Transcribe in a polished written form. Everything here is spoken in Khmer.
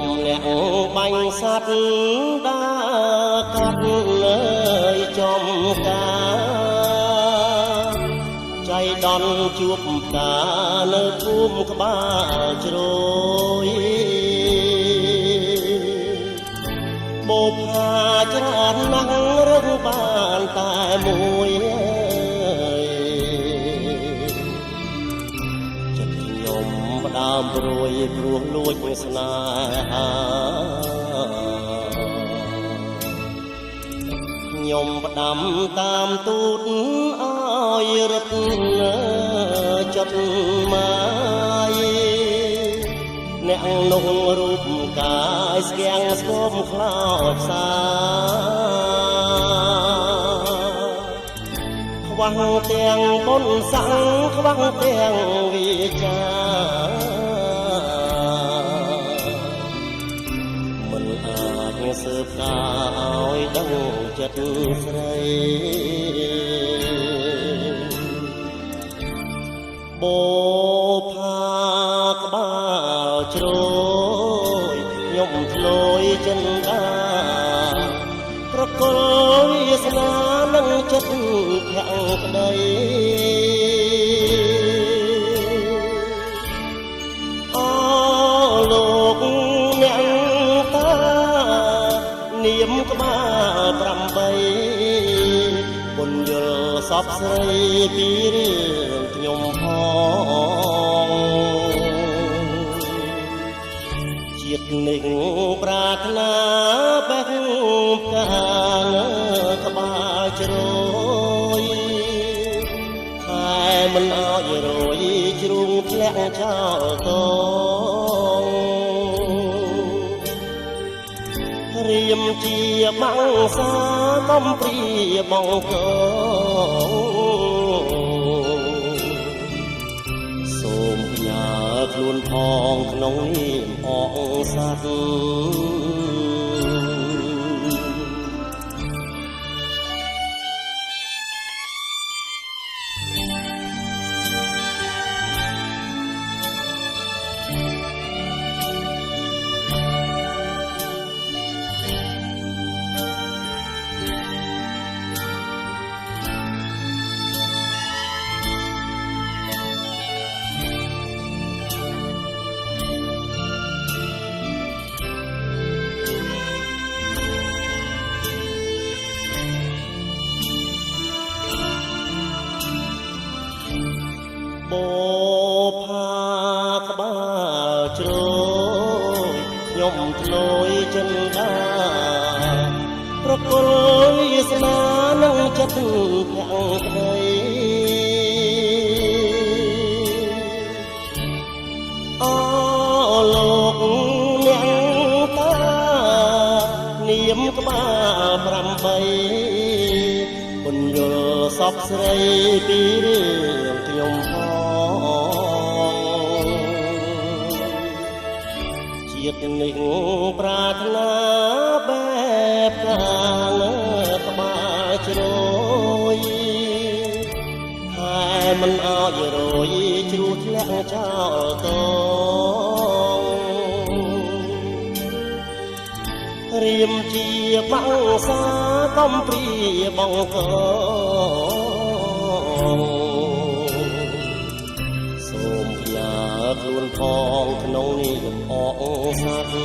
ខ្ញុំអ្នកបាញ់សត្វដើរកាត់លើចំការចៃដន្យជួបផ្កានៅភូមិក្បាលជ្រោយបូផាច្រើនណាស់រកបានតែមួយចិត្តខ្ញុំផ្ដើមព្រួយព្រោះលួចស្នេហាខ្ញុំផ្ដាំតាមទូតឲ្យរត់ចិត្តមកអ្នកនោះរូបកាយស្គាំងស្គមខ្លោចសាខ្វះទាំងបុណ្យស័ក្តិខ្វះទាំងវិចាមិនអាចស៊ើបការឲ្យដឹងចិត្តស្រីបូផាក្បាលជ្រោយខ្ញុំធ្លយចិនដាប្រកល់វាសនានឹងចិត្តខាងក្តីអូលោកអ្នកតានាមក្បាល8បុណ្យលសពស្រីពីរឿងខ្ញុំផងជាតិនេះប្រាថ្នាបេះផ្កាក្បាលជ្រោយខែមិនអោយរយជ្រុងធ្លាក់ចោលតងរៀមជាបាំងសាកំព្រាបងកសូមផ្ញើខ្លួនផងក្នុងនាមអងសត្វបូផាក្បាលជ្រោយខ្ញុំធ្លយចិនដាប្រកល់វាសនានឹងចិត្តខាងក្តីអូលោកអ្នកតានាមក្បាល8បុណ្យលសពស្រីពីរឿងខ្ញុំផងជាតិនេះប្រាថ្នាបែបកាលក្បាលជ្រោយខែមិនអោយរយជ្រុះធ្លាក់ចោលតងរៀមជាបាំងសាកំព្រាបងកសូមផ្ញើខ្លួនផងក្នុងនាមអងសត្វ